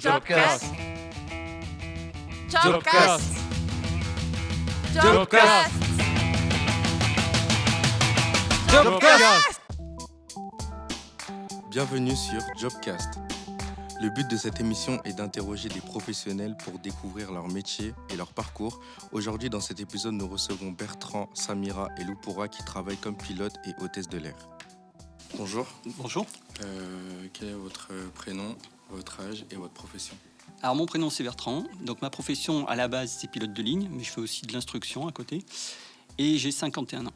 Jobcast. Jobcast. Jobcast. Jobcast. Bienvenue sur Jobcast. Le but de cette émission est d'interroger des professionnels pour découvrir leur métier et leur parcours. Aujourd'hui, dans cet épisode, nous recevons Bertrand, Samira et Loupoura qui travaillent comme pilotes et hôtesses de l'air. Bonjour. Bonjour. Quel est votre prénom, votre âge et votre profession ? Alors mon prénom c'est Bertrand, donc ma profession à la base c'est pilote de ligne, mais je fais aussi de l'instruction à côté, et j'ai 51 ans.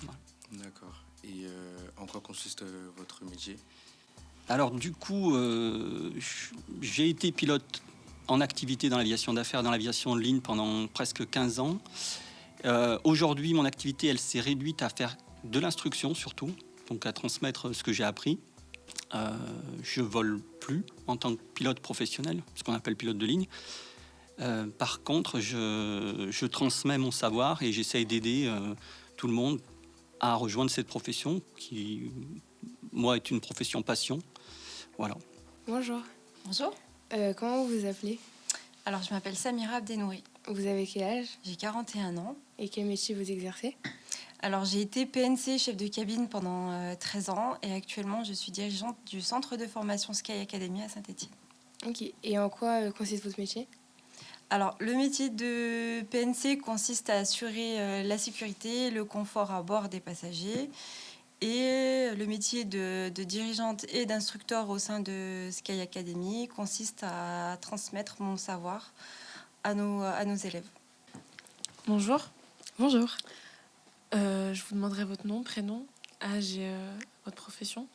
Voilà. D'accord. Et en quoi consiste votre métier ? Alors du coup, j'ai été pilote en activité dans l'aviation d'affaires, dans l'aviation de ligne pendant presque 15 ans. Aujourd'hui, mon activité elle s'est réduite à faire de l'instruction surtout, donc à transmettre ce que j'ai appris. Je vole plus en tant que pilote professionnel, ce qu'on appelle pilote de ligne. Par contre, je transmets mon savoir et j'essaye d'aider tout le monde à rejoindre cette profession qui, moi, est une profession passion. Voilà. Bonjour. Bonjour. Comment vous vous appelez ? Alors, je m'appelle Samira Abdenouri. Vous avez quel âge ? J'ai 41 ans. Et quel métier vous exercez ? Alors, j'ai été PNC, chef de cabine pendant 13 ans. Et actuellement, je suis dirigeante du centre de formation Sky Academy à Saint-Étienne. Ok. Et en quoi consiste votre métier ? Alors, le métier de PNC consiste à assurer la sécurité, le confort à bord des passagers. Et le métier de dirigeante et d'instructeur au sein de Sky Academy consiste à transmettre mon savoir à nos élèves. Bonjour. Bonjour. Je vous demanderai votre nom, prénom, âge et votre profession.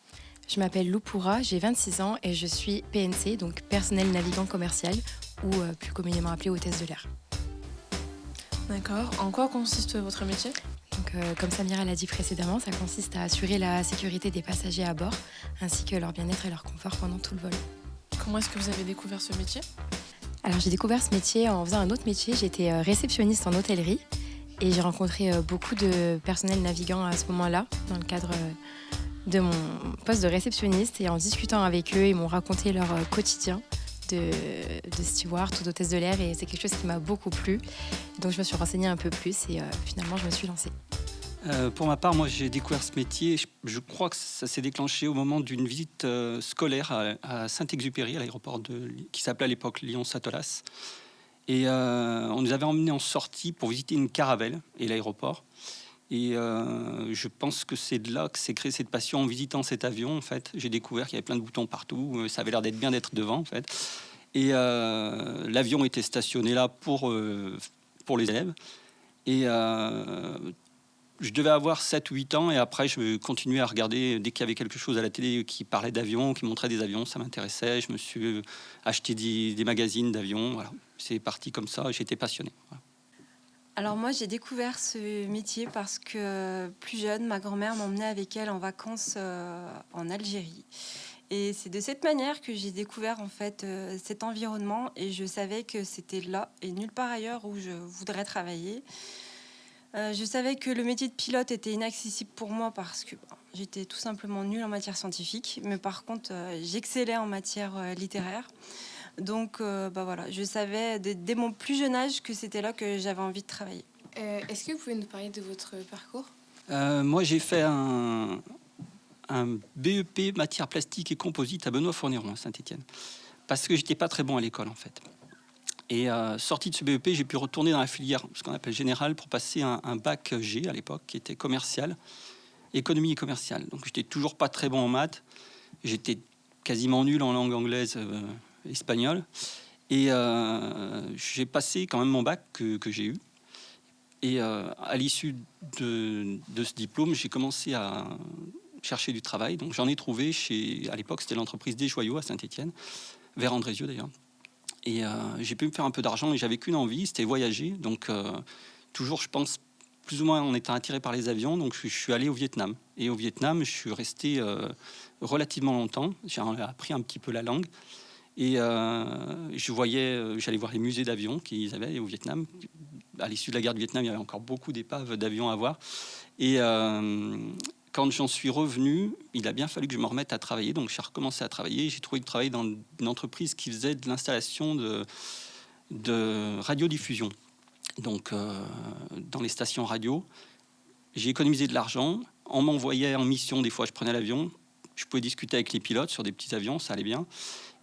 Je m'appelle Loupoura, j'ai 26 ans et je suis PNC, donc personnel navigant commercial, ou plus communément appelé hôtesse de l'air. D'accord. En quoi consiste votre métier ? Donc, comme Samira l'a dit précédemment, ça consiste à assurer la sécurité des passagers à bord, ainsi que leur bien-être et leur confort pendant tout le vol. Comment est-ce que vous avez découvert ce métier ? Alors j'ai découvert ce métier en faisant un autre métier, j'étais réceptionniste en hôtellerie et j'ai rencontré beaucoup de personnels navigants à ce moment-là, dans le cadre de mon poste de réceptionniste, et en discutant avec eux, ils m'ont raconté leur quotidien de steward ou d'hôtesse de l'air, et c'est quelque chose qui m'a beaucoup plu. Donc je me suis renseignée un peu plus et finalement je me suis lancée. Pour ma part, moi j'ai découvert ce métier, je crois que ça s'est déclenché au moment d'une visite scolaire à Saint-Exupéry, à l'aéroport qui s'appelait à l'époque Lyon-Satolas. Et on nous avait emmenés en sortie pour visiter une caravelle et l'aéroport. Et je pense que c'est de là que s'est créée cette passion. En visitant cet avion, en fait, j'ai découvert qu'il y avait plein de boutons partout. Ça avait l'air d'être bien d'être devant, en fait. Et l'avion était stationné là pour les élèves. Et je devais avoir 7 ou 8 ans. Et après, je continuais à regarder dès qu'il y avait quelque chose à la télé qui parlait d'avions, qui montrait des avions. Ça m'intéressait. Je me suis acheté des magazines d'avions. Voilà. C'est parti comme ça. J'étais passionné. Voilà. Alors moi, j'ai découvert ce métier parce que plus jeune, ma grand-mère m'emmenait avec elle en vacances en Algérie. Et c'est de cette manière que j'ai découvert en fait cet environnement, et je savais que c'était là et nulle part ailleurs où je voudrais travailler. Je savais que le métier de pilote était inaccessible pour moi parce que j'étais tout simplement nulle en matière scientifique, mais par contre, j'excellais en matière littéraire. Donc voilà, je savais dès mon plus jeune âge que c'était là que j'avais envie de travailler. Est-ce que vous pouvez nous parler de votre parcours ? Moi, j'ai fait un BEP matière plastique et composite à Benoît-Fournéron, à Saint-Étienne, parce que j'étais pas très bon à l'école, en fait. Et sorti de ce BEP, j'ai pu retourner dans la filière, ce qu'on appelle générale, pour passer un bac G à l'époque, qui était commercial, économie et commercial. Donc, j'étais toujours pas très bon en maths. J'étais quasiment nul en langue anglaise, espagnol, et j'ai passé quand même mon bac que j'ai eu, et à l'issue de ce diplôme, j'ai commencé à chercher du travail. Donc j'en ai trouvé à l'époque c'était l'entreprise des Joyaux à Saint-Étienne, vers Andrézieux d'ailleurs, et j'ai pu me faire un peu d'argent, et j'avais qu'une envie, c'était voyager. Donc toujours, je pense, plus ou moins en étant attiré par les avions. Donc je suis allé au Vietnam, et au Vietnam je suis resté relativement longtemps. J'ai appris un petit peu la langue. Et j'allais voir les musées d'avions qu'ils avaient au Vietnam. À l'issue de la guerre du Vietnam, il y avait encore beaucoup d'épaves d'avions à voir. Et quand j'en suis revenu, il a bien fallu que je me remette à travailler. Donc, j'ai recommencé à travailler. J'ai trouvé du travail dans une entreprise qui faisait de l'installation de radiodiffusion. Donc, dans les stations radio, j'ai économisé de l'argent. On m'envoyait en mission. Des fois, je prenais l'avion. Je pouvais discuter avec les pilotes sur des petits avions. Ça allait bien.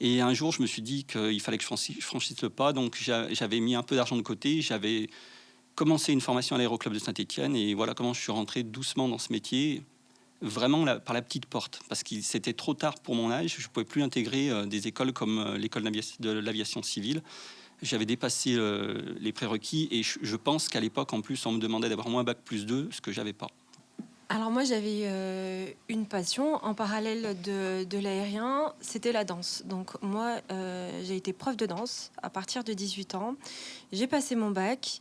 Et un jour, je me suis dit qu'il fallait que je franchisse le pas. Donc, j'avais mis un peu d'argent de côté. J'avais commencé une formation à l'aéroclub de Saint-Étienne. Et voilà comment je suis rentré doucement dans ce métier, vraiment par la petite porte. Parce que c'était trop tard pour mon âge. Je ne pouvais plus intégrer des écoles comme l'école de l'aviation civile. J'avais dépassé les prérequis. Et je pense qu'à l'époque, en plus, on me demandait d'avoir moins bac plus 2, ce que je n'avais pas. Alors moi j'avais une passion en parallèle de l'aérien, c'était la danse. Donc moi j'ai été prof de danse à partir de 18 ans. J'ai passé mon bac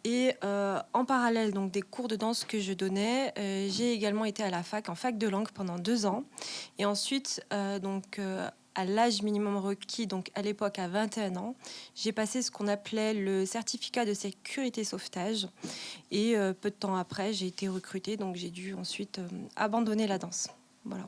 et en parallèle donc des cours de danse que je donnais, j'ai également été à la fac, en fac de langue pendant 2 ans. Et ensuite à l'âge minimum requis, donc à l'époque à 21 ans, j'ai passé ce qu'on appelait le certificat de sécurité sauvetage. Et peu de temps après, j'ai été recrutée, donc j'ai dû ensuite abandonner la danse. Voilà.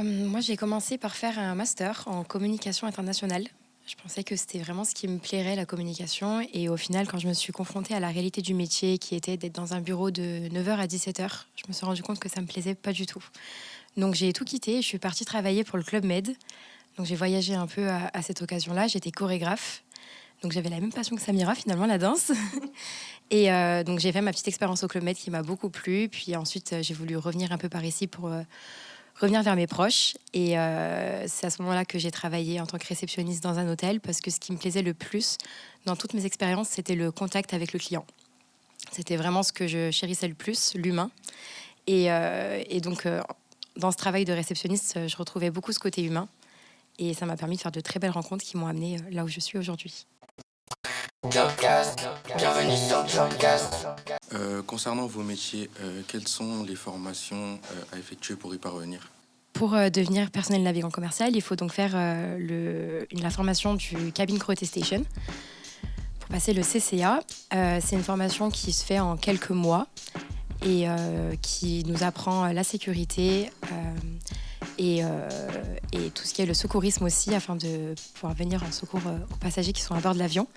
Moi, j'ai commencé par faire un master en communication internationale. Je pensais que c'était vraiment ce qui me plairait, la communication. Et au final, quand je me suis confrontée à la réalité du métier, qui était d'être dans un bureau de 9h à 17h, je me suis rendu compte que ça me plaisait pas du tout. Donc j'ai tout quitté et je suis partie travailler pour le Club Med. Donc j'ai voyagé un peu à cette occasion-là. J'étais chorégraphe. Donc j'avais la même passion que Samira, finalement, la danse. Et donc j'ai fait ma petite expérience au Club Med qui m'a beaucoup plu. Puis ensuite, j'ai voulu revenir un peu par ici pour revenir vers mes proches. Et c'est à ce moment-là que j'ai travaillé en tant que réceptionniste dans un hôtel, parce que ce qui me plaisait le plus dans toutes mes expériences, c'était le contact avec le client. C'était vraiment ce que je chérissais le plus, l'humain. Et donc, dans ce travail de réceptionniste, je retrouvais beaucoup ce côté humain. Et ça m'a permis de faire de très belles rencontres qui m'ont amenée là où je suis aujourd'hui. Jobcast, bienvenue sur Jobcast. Concernant vos métiers, quelles sont les formations à effectuer pour y parvenir? Pour devenir personnel navigant commercial, il faut donc faire la formation du Cabin Crew Attestation. Pour passer le CCA, c'est une formation qui se fait en quelques mois et qui nous apprend la sécurité et tout ce qui est le secourisme aussi, afin de pouvoir venir en secours aux passagers qui sont à bord de l'avion.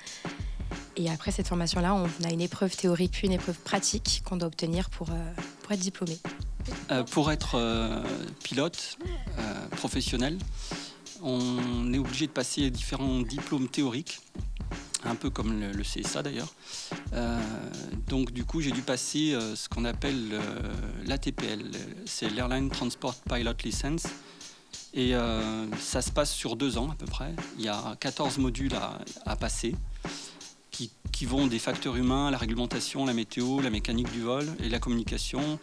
Et après cette formation-là, on a une épreuve théorique puis une épreuve pratique qu'on doit obtenir pour être diplômé. Pour être pilote professionnel, on est obligé de passer différents diplômes théoriques, un peu comme le CSA d'ailleurs. Donc du coup, j'ai dû passer ce qu'on appelle l'ATPL, c'est l'Airline Transport Pilot License. Et ça se passe sur 2 ans à peu près. Il y a 14 modules à passer qui vont des facteurs humains, la réglementation, la météo, la mécanique du vol et la communication.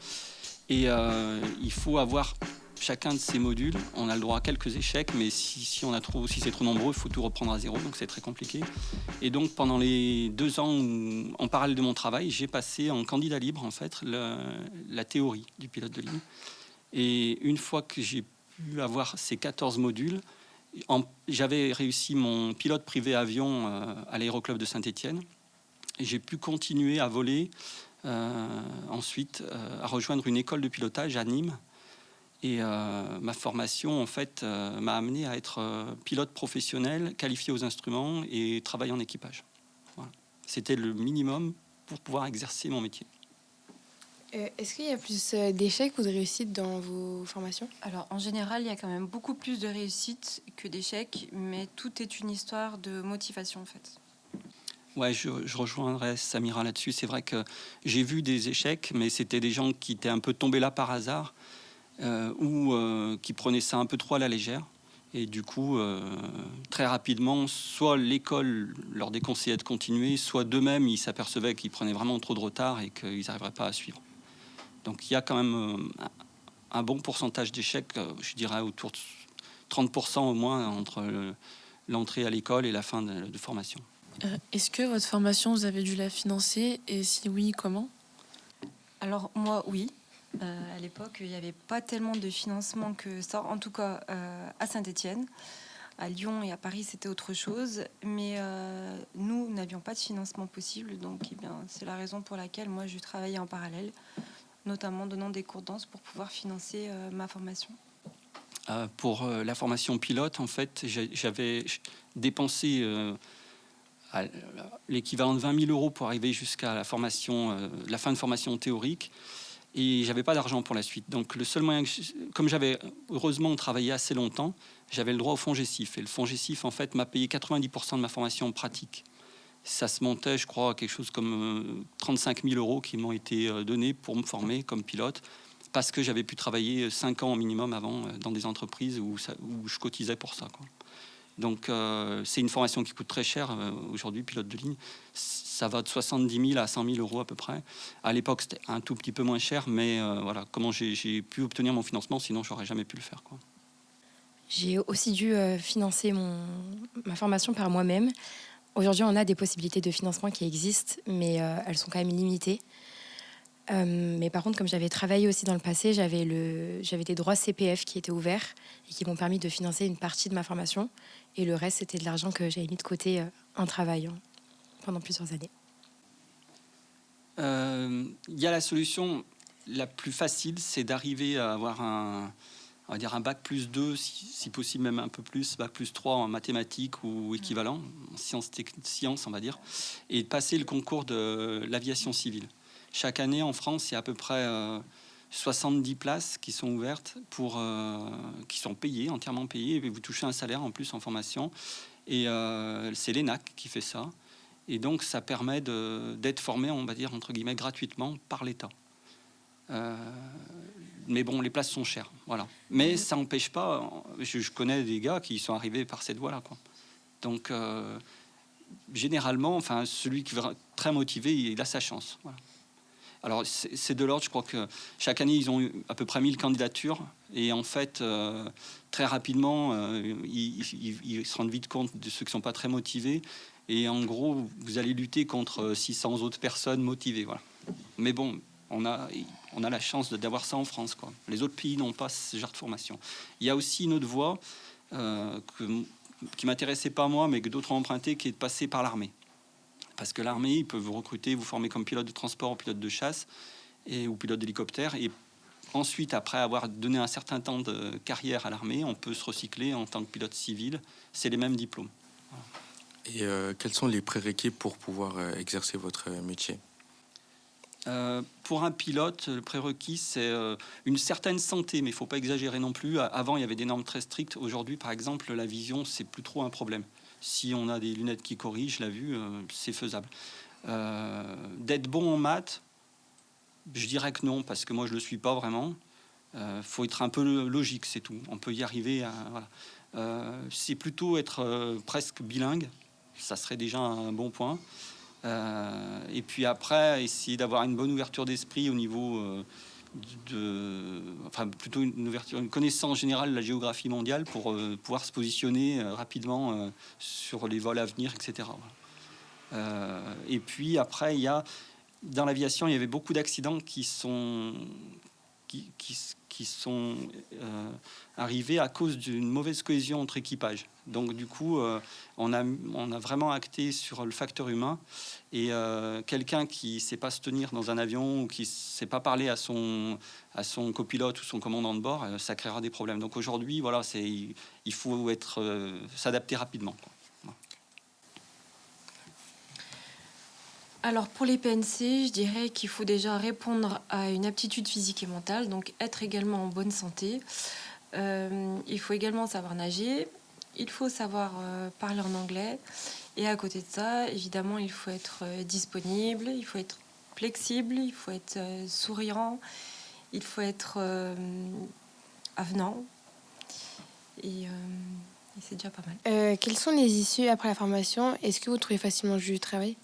Et il faut avoir chacun de ces modules. On a le droit à quelques échecs, mais si c'est trop nombreux, il faut tout reprendre à zéro, donc c'est très compliqué. Et donc pendant les 2 ans où, en parallèle de mon travail, j'ai passé en candidat libre en fait la théorie du pilote de ligne. Et une fois que j'ai pu avoir ces 14 modules, j'avais réussi mon pilote privé avion à l'aéroclub de Saint-Étienne. Et j'ai pu continuer à voler ensuite à rejoindre une école de pilotage à Nîmes. Et ma formation, en fait, m'a amené à être pilote professionnel, qualifié aux instruments et travailler en équipage. Voilà. C'était le minimum pour pouvoir exercer mon métier. Est-ce qu'il y a plus d'échecs ou de réussites dans vos formations? Alors en général, il y a quand même beaucoup plus de réussites que d'échecs, mais tout est une histoire de motivation en fait. Ouais, je rejoindrai Samira là-dessus. C'est vrai que j'ai vu des échecs, mais c'était des gens qui étaient un peu tombés là par hasard ou qui prenaient ça un peu trop à la légère. Et du coup, très rapidement, soit l'école leur déconseillait de continuer, soit d'eux-mêmes, ils s'apercevaient qu'ils prenaient vraiment trop de retard et qu'ils n'arriveraient pas à suivre. Donc il y a quand même un bon pourcentage d'échecs, je dirais autour de 30% au moins entre l'entrée à l'école et la fin de formation. Est-ce que votre formation, vous avez dû la financer? Et si oui, comment? Alors moi, oui. À l'époque, il n'y avait pas tellement de financement que ça, en tout cas à Saint-Étienne. À Lyon et à Paris, c'était autre chose. Mais nous n'avions pas de financement possible. Donc c'est la raison pour laquelle moi, je travaillais en parallèle notamment donnant des cours de danse pour pouvoir financer ma formation. Pour la formation pilote, en fait, j'avais dépensé l'équivalent de 20 000 euros pour arriver jusqu'à la fin de formation théorique. Et j'avais pas d'argent pour la suite. Donc le seul moyen, comme j'avais heureusement travaillé assez longtemps, j'avais le droit au fonds GESIF. Et le fonds GESIF, en fait, m'a payé 90% de ma formation pratique. Ça se montait, je crois, à quelque chose comme 35 000 euros qui m'ont été donnés pour me former comme pilote, parce que j'avais pu travailler 5 ans au minimum avant dans des entreprises où je cotisais pour ça, quoi. Donc c'est une formation qui coûte très cher aujourd'hui, pilote de ligne. Ça va de 70 000 à 100 000 euros à peu près. À l'époque, c'était un tout petit peu moins cher, mais voilà, comment j'ai pu obtenir mon financement, sinon j'aurais jamais pu le faire, quoi. J'ai aussi dû financer ma formation par moi-même. Aujourd'hui, on a des possibilités de financement qui existent, mais elles sont quand même limitées. Mais par contre, comme j'avais travaillé aussi dans le passé, j'avais des droits CPF qui étaient ouverts et qui m'ont permis de financer une partie de ma formation. Et le reste, c'était de l'argent que j'avais mis de côté en travaillant pendant plusieurs années. Il y a la solution la plus facile, c'est d'arriver à avoir un bac plus 2, si possible même un peu plus, bac plus 3 en mathématiques ou équivalent, en sciences, on va dire, et de passer le concours de l'aviation civile. Chaque année en France, il y a à peu près 70 places qui sont ouvertes, qui sont payées, entièrement payées, et vous touchez un salaire en plus en formation. Et c'est l'ENAC qui fait ça. Et donc, ça permet d'être formé, on va dire, entre guillemets, gratuitement par l'État. Mais bon, les places sont chères, voilà. Mais ça n'empêche pas... Je connais des gars qui sont arrivés par cette voie-là, quoi. Donc, généralement, enfin, celui qui est très motivé, il a sa chance, voilà. Alors, c'est de l'ordre, je crois que chaque année, ils ont eu à peu près 1000 candidatures. Et en fait, très rapidement, ils se rendent vite compte de ceux qui ne sont pas très motivés. Et en gros, vous allez lutter contre 600 autres personnes motivées. Voilà. Mais bon, on a la chance d'avoir ça en France, quoi. Les autres pays n'ont pas ce genre de formation. Il y a aussi une autre voie qui ne m'intéressait pas moi, mais que d'autres ont emprunté, qui est de passer par l'armée. Parce que l'armée, ils peuvent vous recruter, vous former comme pilote de transport ou pilote de chasse ou pilote d'hélicoptère. Et ensuite, après avoir donné un certain temps de carrière à l'armée, on peut se recycler en tant que pilote civil. C'est les mêmes diplômes. Et quels sont les prérequis pour pouvoir exercer votre métier ? Pour un pilote, le prérequis, c'est une certaine santé, mais il ne faut pas exagérer non plus. Avant, il y avait des normes très strictes. Aujourd'hui, par exemple, la vision, c'est plus trop un problème. Si on a des lunettes qui corrigent la vue, c'est faisable. D'être bon en maths, je dirais que non, parce que moi, je ne le suis pas vraiment. Faut être un peu logique, c'est tout. On peut y arriver. Voilà. C'est plutôt être presque bilingue. Ça serait déjà un bon point. Et puis après, essayer d'avoir une bonne ouverture d'esprit au niveau plutôt une connaissance générale de la géographie mondiale pour pouvoir se positionner rapidement sur les vols à venir, etc. Et puis après, dans l'aviation, il y avait beaucoup d'accidents qui sont arrivés à cause d'une mauvaise cohésion entre équipages. Donc du coup, on a vraiment acté sur le facteur humain. Et quelqu'un qui ne sait pas se tenir dans un avion ou qui ne sait pas parler à son copilote ou son commandant de bord, ça créera des problèmes. Donc aujourd'hui, voilà, il faut s'adapter rapidement, quoi. Alors pour les PNC, je dirais qu'il faut déjà répondre à une aptitude physique et mentale, donc être également en bonne santé. Il faut également savoir nager, il faut savoir parler en anglais. Et à côté de ça, évidemment, il faut être disponible, il faut être flexible, il faut être souriant, il faut être avenant. Et c'est déjà pas mal. Quelles sont les issues après la formation ? Est-ce que vous trouvez facilement du travail ?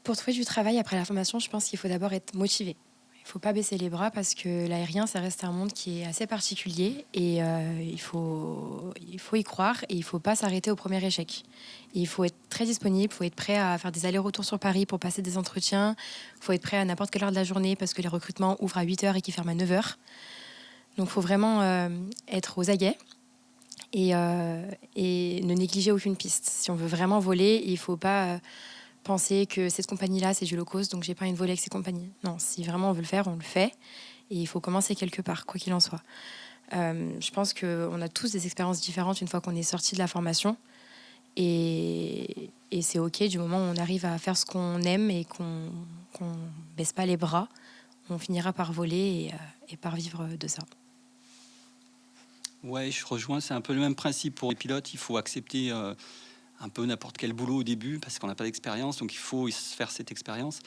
Pour trouver du travail après la formation, je pense qu'il faut d'abord être motivé. Il ne faut pas baisser les bras parce que l'aérien, ça reste un monde qui est assez particulier et il faut y croire et il ne faut pas s'arrêter au premier échec. Et il faut être très disponible, il faut être prêt à faire des allers-retours sur Paris pour passer des entretiens, il faut être prêt à n'importe quelle heure de la journée parce que les recrutements ouvrent à 8h et qu'ils ferment à 9h. Donc il faut vraiment être aux aguets et ne négliger aucune piste. Si on veut vraiment voler, il ne faut pas penser que cette compagnie-là, c'est du low cost, donc j'ai pas envie de voler avec ces compagnies. Non, si vraiment on veut le faire, on le fait. Et il faut commencer quelque part, quoi qu'il en soit. Je pense qu'on a tous des expériences différentes une fois qu'on est sorti de la formation. Et c'est OK du moment où on arrive à faire ce qu'on aime et qu'on baisse pas les bras. On finira par voler et par vivre de ça. Ouais, je rejoins. C'est un peu le même principe pour les pilotes. Il faut accepter un peu n'importe quel boulot au début parce qu'on n'a pas d'expérience. Donc, il faut se faire cette expérience.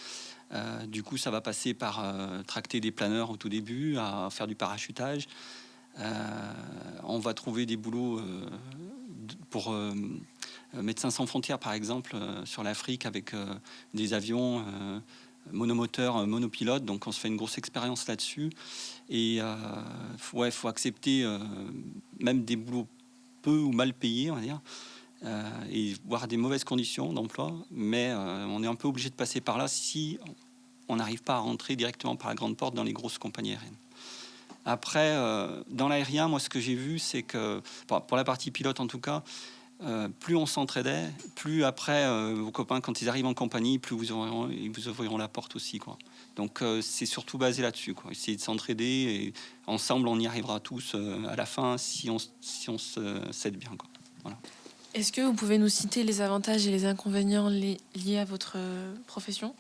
Du coup, ça va passer par tracter des planeurs au tout début, à faire du parachutage. On va trouver des boulots pour Médecins sans frontières, par exemple, sur l'Afrique avec des avions monomoteurs, monopilotes. Donc, on se fait une grosse expérience là-dessus. Et faut accepter même des boulots peu ou mal payés, on va dire, et voire des mauvaises conditions d'emploi. Mais on est un peu obligé de passer par là si on n'arrive pas à rentrer directement par la grande porte dans les grosses compagnies aériennes. Après, dans l'aérien, moi, ce que j'ai vu, c'est que, pour la partie pilote en tout cas, plus on s'entraidait, plus après, vos copains, quand ils arrivent en compagnie, plus ils vous ouvriront la porte aussi, quoi. Donc, c'est surtout basé là-dessus, quoi. Essayer de s'entraider et ensemble, on y arrivera tous à la fin si on s'aide bien, quoi. Voilà. Est-ce que vous pouvez nous citer les avantages et les inconvénients liés à votre profession ?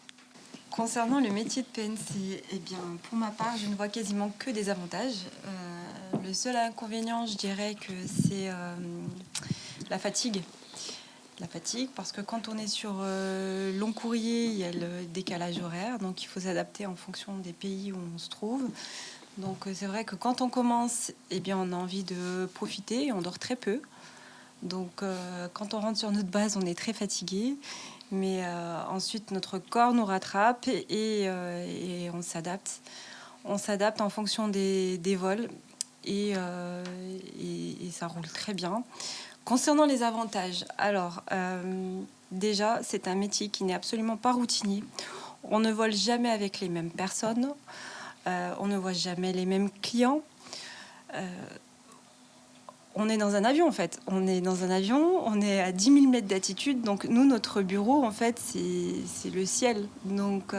Concernant le métier de PNC, eh bien, pour ma part, je ne vois quasiment que des avantages. Le seul inconvénient, je dirais que c'est la fatigue. La fatigue, parce que quand on est sur long courrier, il y a le décalage horaire, donc il faut s'adapter en fonction des pays où on se trouve. Donc c'est vrai que quand on commence, eh bien, on a envie de profiter et on dort très peu. Donc quand on rentre sur notre base, on est très fatigué. Mais ensuite, notre corps nous rattrape et on s'adapte. On s'adapte en fonction des vols et ça roule très bien. Concernant les avantages, alors déjà, c'est un métier qui n'est absolument pas routinier. On ne vole jamais avec les mêmes personnes. On ne voit jamais les mêmes clients. On est dans un avion, en fait. On est dans un avion, on est à 10 000 mètres d'altitude. Donc, nous, notre bureau, en fait, c'est le ciel. Donc,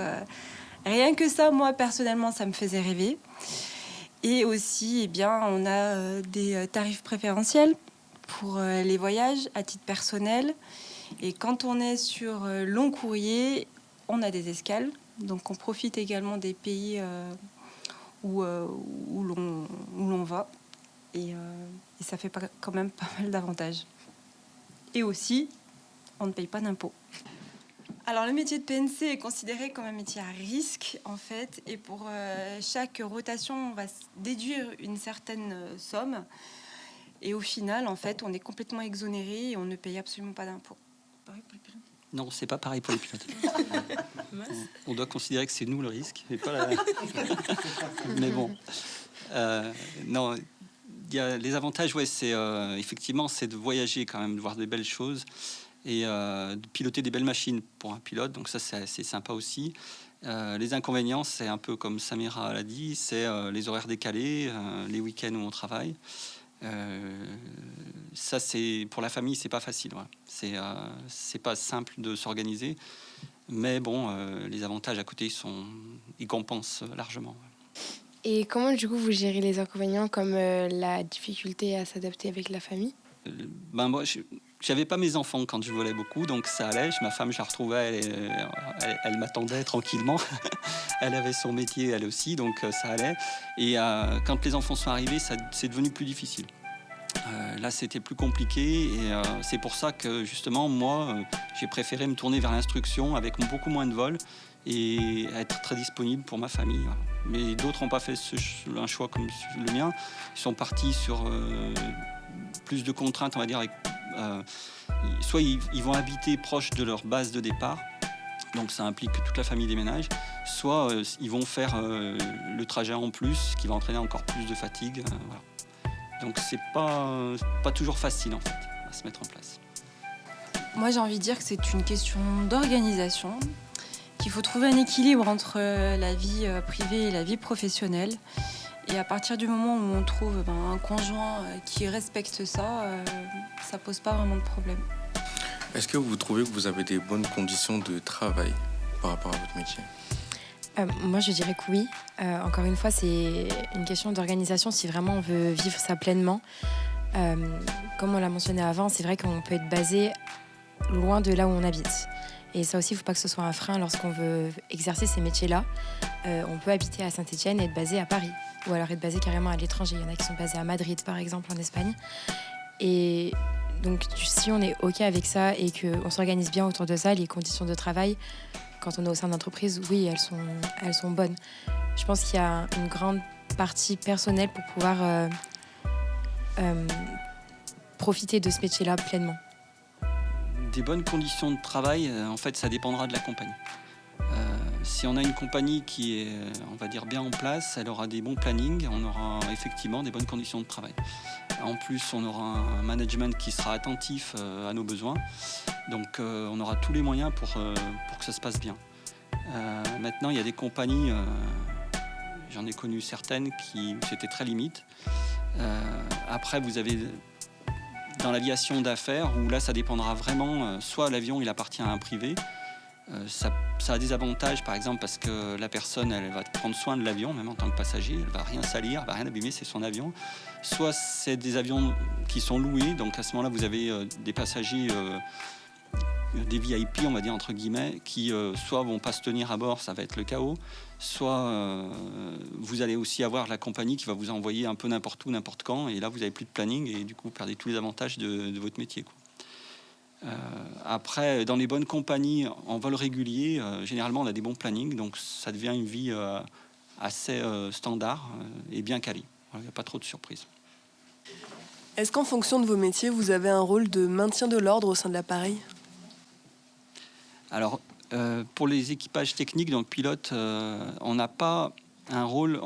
rien que ça, moi, personnellement, ça me faisait rêver. Et aussi, eh bien, on a des tarifs préférentiels pour les voyages à titre personnel. Et quand on est sur long courrier, on a des escales. Donc, on profite également des pays où l'on va. Et ça fait quand même pas mal d'avantages. Et aussi, on ne paye pas d'impôts. Alors, le métier de PNC est considéré comme un métier à risque, en fait. Et pour chaque rotation, on va déduire une certaine somme. Et au final, en fait, on est complètement exonéré et on ne paye absolument pas d'impôts. Non, c'est pas pareil pour les pilotes. On doit considérer que c'est nous le risque, et pas la... Mais bon. Non... Les avantages, ouais, c'est effectivement, c'est de voyager quand même, de voir des belles choses et de piloter des belles machines pour un pilote. Donc ça, c'est assez sympa aussi. Les inconvénients, c'est un peu comme Samira l'a dit, c'est les horaires décalés, les week-ends où on travaille. Ça, c'est pour la famille, c'est pas facile. Ouais. C'est pas simple de s'organiser, mais bon, les avantages à côté ils compensent largement. Et comment, du coup, vous gérez les inconvénients comme la difficulté à s'adapter avec la famille ? Moi, j'avais pas mes enfants quand je volais beaucoup, donc ça allait. Ma femme, je la retrouvais, elle m'attendait tranquillement. Elle avait son métier, elle aussi, donc ça allait. Et quand les enfants sont arrivés, c'est devenu plus difficile. Là, c'était plus compliqué et c'est pour ça que, justement, moi, j'ai préféré me tourner vers l'instruction avec beaucoup moins de vols et être très disponible pour ma famille. Voilà. Mais d'autres n'ont pas fait un choix comme le mien. Ils sont partis sur plus de contraintes, on va dire. Soit ils vont habiter proche de leur base de départ, donc ça implique que toute la famille déménage, soit ils vont faire le trajet en plus, qui va entraîner encore plus de fatigue. Voilà. Donc c'est pas toujours facile en fait à se mettre en place. Moi j'ai envie de dire que c'est une question d'organisation, qu'il faut trouver un équilibre entre la vie privée et la vie professionnelle. Et à partir du moment où on trouve un conjoint qui respecte ça, ça pose pas vraiment de problème. Est-ce que vous trouvez que vous avez des bonnes conditions de travail par rapport à votre métier? Moi, je dirais que oui. Encore une fois, c'est une question d'organisation si vraiment on veut vivre ça pleinement. Comme on l'a mentionné avant, c'est vrai qu'on peut être basé loin de là où on habite. Et ça aussi, il ne faut pas que ce soit un frein lorsqu'on veut exercer ces métiers-là. On peut habiter à Saint-Étienne et être basé à Paris. Ou alors être basé carrément à l'étranger. Il y en a qui sont basés à Madrid, par exemple, en Espagne. Et donc, si on est OK avec ça et qu'on s'organise bien autour de ça, les conditions de travail, quand on est au sein d'entreprise, oui, elles sont bonnes. Je pense qu'il y a une grande partie personnelle pour pouvoir profiter de ce métier-là pleinement. Des bonnes conditions de travail, en fait, ça dépendra de la compagnie. Si on a une compagnie qui est, on va dire, bien en place, elle aura des bons plannings, on aura effectivement des bonnes conditions de travail. En plus, on aura un management qui sera attentif à nos besoins. Donc, on aura tous les moyens pour que ça se passe bien. Maintenant, il y a des compagnies, j'en ai connu certaines, qui c'était très limite. Après, vous avez dans l'aviation d'affaires, où là, ça dépendra vraiment, soit l'avion, il appartient à un privé. Ça a des avantages, par exemple, parce que la personne, elle va prendre soin de l'avion, même en tant que passager, elle va rien salir, elle va rien abîmer, c'est son avion. Soit c'est des avions qui sont loués, donc à ce moment-là, vous avez des passagers, des VIP, on va dire entre guillemets, qui soit vont pas se tenir à bord, ça va être le chaos, soit vous allez aussi avoir la compagnie qui va vous envoyer un peu n'importe où, n'importe quand, et là, vous n'avez plus de planning, et du coup, vous perdez tous les avantages de votre métier, quoi. Après, dans les bonnes compagnies en vol régulier, généralement on a des bons plannings, donc ça devient une vie assez standard et bien calée. Il n'y a pas trop de surprises. Est-ce qu'en fonction de vos métiers, vous avez un rôle de maintien de l'ordre au sein de l'appareil? Alors, pour les équipages techniques, donc pilotes, on n'a pas un rôle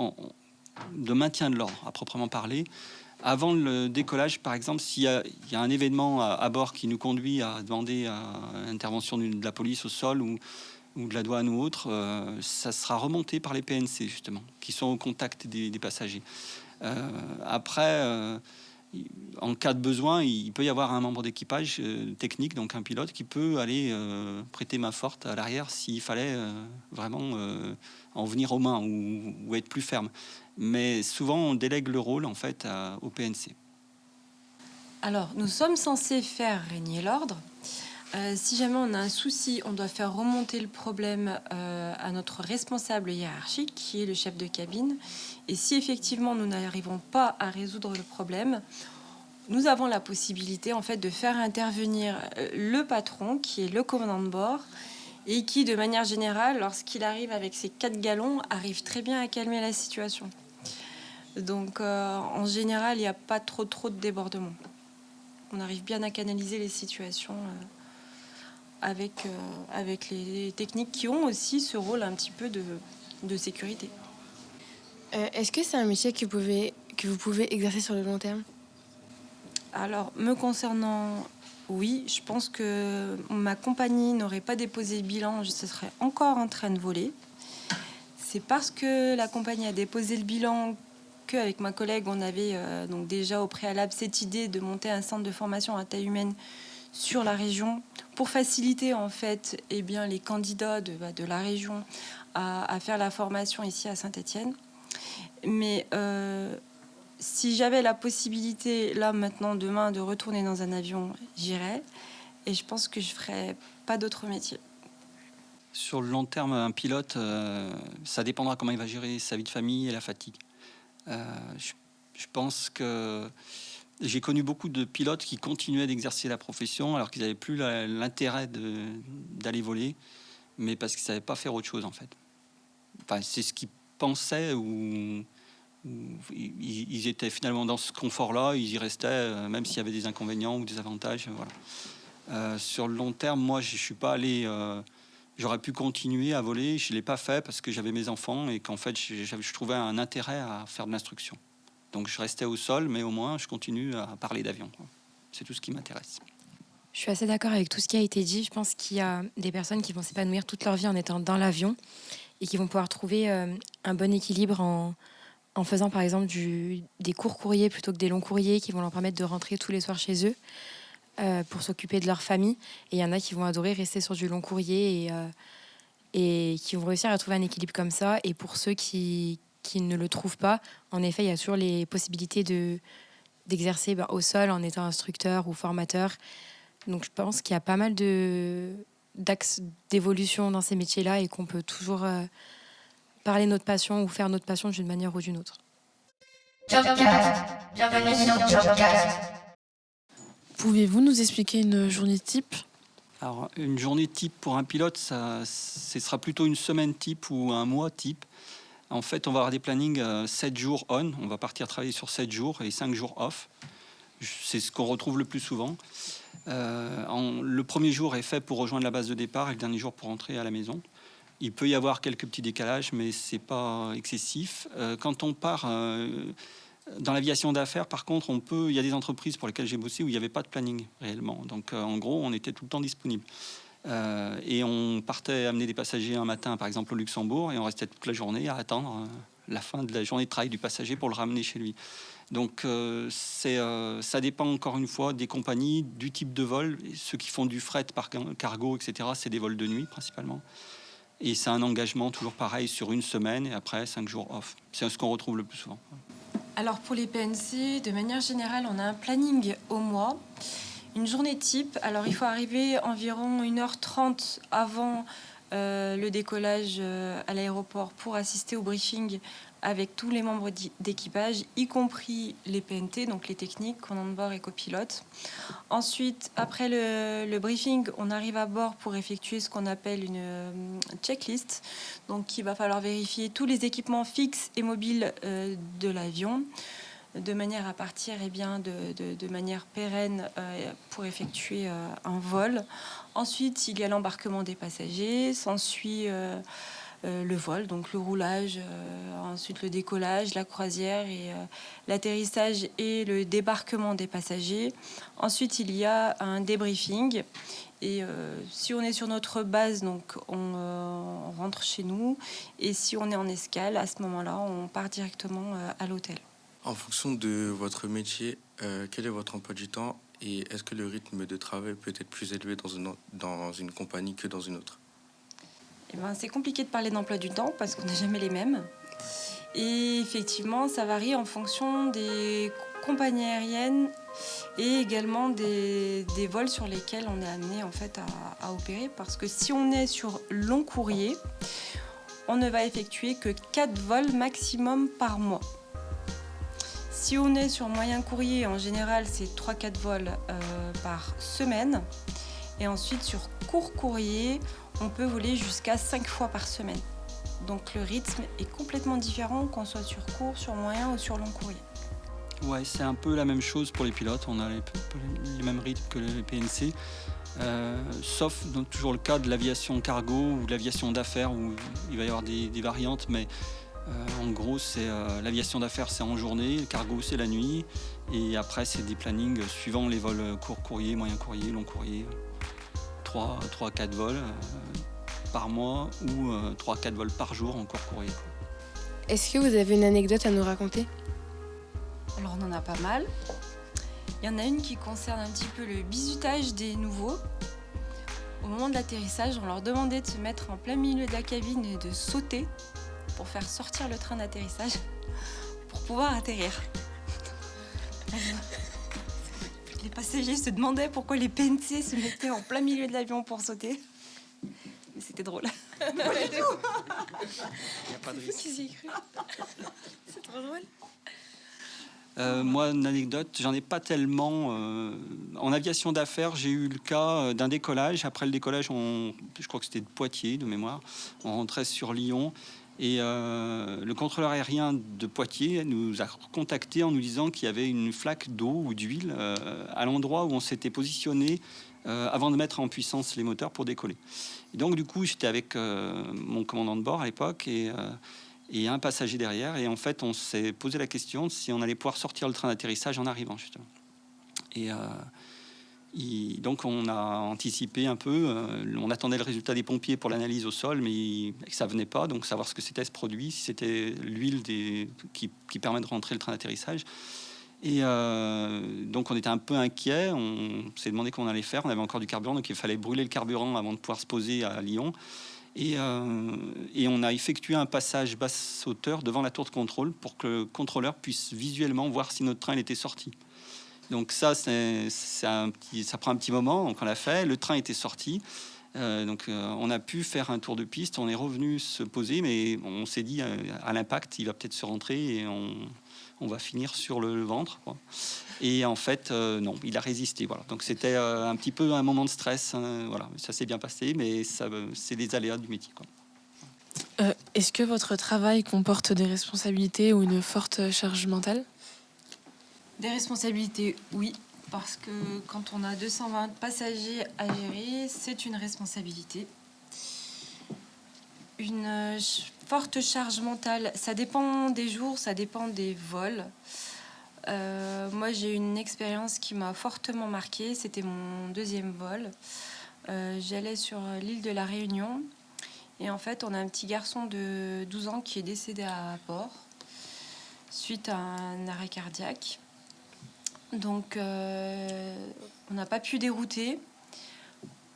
de maintien de l'ordre à proprement parler. Avant le décollage, par exemple, s'il y a un événement à bord qui nous conduit à demander l'intervention de la police au sol ou de la douane ou autre, ça sera remonté par les PNC, justement, qui sont au contact des passagers. Après, en cas de besoin, il peut y avoir un membre d'équipage technique, donc un pilote, qui peut aller prêter main forte à l'arrière s'il fallait vraiment en venir aux mains ou être plus ferme. Mais souvent, on délègue le rôle en fait au PNC. Alors, nous sommes censés faire régner l'ordre. Si jamais on a un souci, on doit faire remonter le problème à notre responsable hiérarchique, qui est le chef de cabine. Et si effectivement nous n'arrivons pas à résoudre le problème, nous avons la possibilité en fait de faire intervenir le patron, qui est le commandant de bord, et qui, de manière générale, lorsqu'il arrive avec ses 4 galons, arrive très bien à calmer la situation. Donc, en général, il n'y a pas trop de débordements. On arrive bien à canaliser les situations avec les techniques qui ont aussi ce rôle un petit peu de sécurité. Est-ce que c'est un métier que vous pouvez exercer sur le long terme? Alors, me concernant, oui, je pense que ma compagnie n'aurait pas déposé le bilan, je serais encore en train de voler. C'est parce que la compagnie a déposé le bilan qu'avec ma collègue, on avait donc déjà au préalable cette idée de monter un centre de formation à taille humaine sur la région pour faciliter en fait les candidats de la région à faire la formation ici à Saint-Étienne. Mais si j'avais la possibilité, là maintenant, demain, de retourner dans un avion, j'irais. Et je pense que je ne ferais pas d'autre métier. Sur le long terme, un pilote, ça dépendra comment il va gérer sa vie de famille et la fatigue. Je pense que j'ai connu beaucoup de pilotes qui continuaient d'exercer la profession alors qu'ils n'avaient plus l'intérêt d'aller voler, mais parce qu'ils ne savaient pas faire autre chose en fait. Enfin, c'est ce qu'ils pensaient ou ils étaient finalement dans ce confort-là, ils y restaient même s'il y avait des inconvénients ou des avantages. Voilà. Sur le long terme, moi je ne suis pas allé... J'aurais pu continuer à voler, je ne l'ai pas fait parce que j'avais mes enfants et qu'en fait, je trouvais un intérêt à faire de l'instruction. Donc, je restais au sol, mais au moins, je continue à parler d'avion. C'est tout ce qui m'intéresse. Je suis assez d'accord avec tout ce qui a été dit. Je pense qu'il y a des personnes qui vont s'épanouir toute leur vie en étant dans l'avion et qui vont pouvoir trouver un bon équilibre en faisant, par exemple, des courts courriers plutôt que des longs courriers qui vont leur permettre de rentrer tous les soirs chez eux. pour s'occuper de leur famille. Et il y en a qui vont adorer rester sur du long courrier et qui vont réussir à trouver un équilibre comme ça. Et pour ceux qui ne le trouvent pas, en effet, il y a toujours les possibilités d'exercer au sol en étant instructeur ou formateur. Donc je pense qu'il y a pas mal d'axes d'évolution dans ces métiers-là et qu'on peut toujours parler de notre passion ou faire notre passion d'une manière ou d'une autre. Bienvenue sur Jobcast. Pouvez-vous nous expliquer une journée type ? Alors, une journée type pour un pilote, ce sera plutôt une semaine type ou un mois type. En fait, on va avoir des plannings 7 jours on. On va partir travailler sur 7 jours et 5 jours off. C'est ce qu'on retrouve le plus souvent. Le premier jour est fait pour rejoindre la base de départ et le dernier jour pour rentrer à la maison. Il peut y avoir quelques petits décalages, mais ce n'est pas excessif. Quand on part dans l'aviation d'affaires, par contre, il y a des entreprises pour lesquelles j'ai bossé où il n'y avait pas de planning réellement. Donc, en gros, on était tout le temps disponible. Et on partait amener des passagers un matin, par exemple, au Luxembourg, et on restait toute la journée à attendre la fin de la journée de travail du passager pour le ramener chez lui. Donc, ça dépend encore une fois des compagnies, du type de vol. Ceux qui font du fret par cargo, etc., c'est des vols de nuit principalement. Et c'est un engagement toujours pareil sur une semaine et après 5 jours off. C'est ce qu'on retrouve le plus souvent. Alors pour les PNC, de manière générale, on a un planning au mois. Une journée type, alors il faut arriver environ 1h30 avant le décollage à l'aéroport pour assister au briefing avec tous les membres d'équipage, y compris les PNT, donc les techniques, commandant de bord et copilotes. Ensuite, après le briefing, on arrive à bord pour effectuer ce qu'on appelle une checklist. Donc, il va falloir vérifier tous les équipements fixes et mobiles de l'avion, de manière à partir de manière pérenne pour effectuer un vol. Ensuite, il y a l'embarquement des passagers, s'ensuit le vol, donc le roulage, ensuite le décollage, la croisière et l'atterrissage et le débarquement des passagers. Ensuite, il y a un débriefing. Et si on est sur notre base, donc on rentre chez nous. Et si on est en escale, à ce moment-là, on part directement à l'hôtel. En fonction de votre métier, quel est votre emploi du temps et est-ce que le rythme de travail peut être plus élevé dans une compagnie que dans une autre ? C'est compliqué de parler d'emploi du temps parce qu'on n'a jamais les mêmes. Et effectivement, ça varie en fonction des compagnies aériennes et également des vols sur lesquels on est amené en fait à opérer. Parce que si on est sur long courrier, on ne va effectuer que 4 vols maximum par mois. Si on est sur moyen courrier, en général, c'est 3-4 vols par semaine. Et ensuite, sur court courrier, on peut voler jusqu'à 5 fois par semaine. Donc le rythme est complètement différent qu'on soit sur court, sur moyen ou sur long courrier. Ouais, c'est un peu la même chose pour les pilotes. On a les mêmes rythmes que les PNC. Sauf dans toujours le cas de l'aviation cargo ou de l'aviation d'affaires où il va y avoir des variantes. Mais en gros, l'aviation d'affaires, c'est en journée. Le cargo, c'est la nuit. Et après, c'est des plannings suivant les vols court courrier, moyen courrier, long courrier. 3-4 vols par mois ou 3-4 vols par jour en court courrier. Est-ce que vous avez une anecdote à nous raconter ? Alors on en a pas mal. Il y en a une qui concerne un petit peu le bizutage des nouveaux. Au moment de l'atterrissage, on leur demandait de se mettre en plein milieu de la cabine et de sauter pour faire sortir le train d'atterrissage pour pouvoir atterrir. Les passagers se demandaient pourquoi les PNC se mettaient en plein milieu de l'avion pour sauter. Mais c'était drôle. Il n'y a pas de risque. C'est trop drôle. Moi, une anecdote, j'en ai pas tellement. En aviation d'affaires, j'ai eu le cas d'un décollage. Après le décollage, je crois que c'était de Poitiers, de mémoire. On rentrait sur Lyon. Et le contrôleur aérien de Poitiers nous a contactés en nous disant qu'il y avait une flaque d'eau ou d'huile à l'endroit où on s'était positionné avant de mettre en puissance les moteurs pour décoller. Et donc, du coup, j'étais avec mon commandant de bord à l'époque et un passager derrière. Et en fait, on s'est posé la question de si on allait pouvoir sortir le train d'atterrissage en arrivant, justement. Et donc, on a anticipé un peu. On attendait le résultat des pompiers pour l'analyse au sol, mais ça venait pas. Donc, savoir ce que c'était ce produit, si c'était l'huile qui permet de rentrer le train d'atterrissage. Et donc on était un peu inquiets, on s'est demandé comment on allait faire, on avait encore du carburant, donc il fallait brûler le carburant avant de pouvoir se poser à Lyon. Et on a effectué un passage basse hauteur devant la tour de contrôle pour que le contrôleur puisse visuellement voir si notre train il était sorti. Donc ça prend un petit moment, donc on l'a fait, le train était sorti. On a pu faire un tour de piste, on est revenu se poser, mais on s'est dit à l'impact, il va peut-être se rentrer et on va finir sur le ventre, quoi. Et en fait, non, il a résisté. Voilà. Donc c'était un petit peu un moment de stress. Voilà, ça s'est bien passé, mais c'est les aléas du métier, quoi. Est-ce que votre travail comporte des responsabilités ou une forte charge mentale? Des responsabilités, oui. Parce que quand on a 220 passagers à gérer, c'est une responsabilité. Une forte charge mentale, ça dépend des jours, ça dépend des vols. Moi, j'ai eu une expérience qui m'a fortement marquée. C'était mon 2e vol. J'allais sur l'île de la Réunion. Et en fait, on a un petit garçon de 12 ans qui est décédé à bord suite à un arrêt cardiaque. Donc, on n'a pas pu dérouter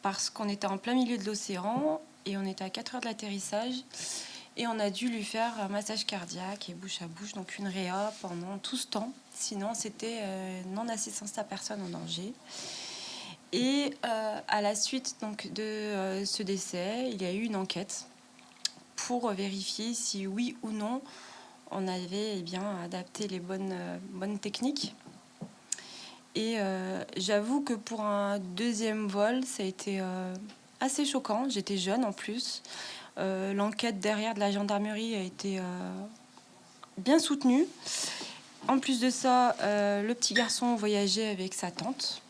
parce qu'on était en plein milieu de l'océan et on était à 4 heures de l'atterrissage et on a dû lui faire un massage cardiaque et bouche à bouche, donc une réa pendant tout ce temps. Sinon, c'était non-assistance à personne en danger. Et à la suite donc, de ce décès, il y a eu une enquête pour vérifier si oui ou non on avait adapté les bonnes techniques. Et j'avoue que pour un 2e vol, ça a été assez choquant. J'étais jeune en plus. L'enquête derrière de la gendarmerie a été bien soutenue. En plus de ça, le petit garçon voyageait avec sa tante.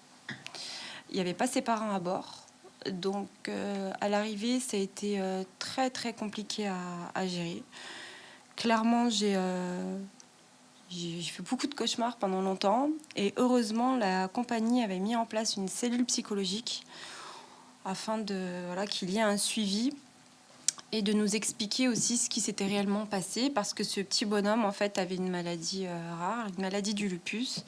Il n'y avait pas ses parents à bord. Donc à l'arrivée, ça a été très très compliqué à gérer. Clairement, j'ai fait beaucoup de cauchemars pendant longtemps et heureusement, la compagnie avait mis en place une cellule psychologique afin qu'il y ait un suivi et de nous expliquer aussi ce qui s'était réellement passé parce que ce petit bonhomme, en fait, avait une maladie rare, une maladie du lupus.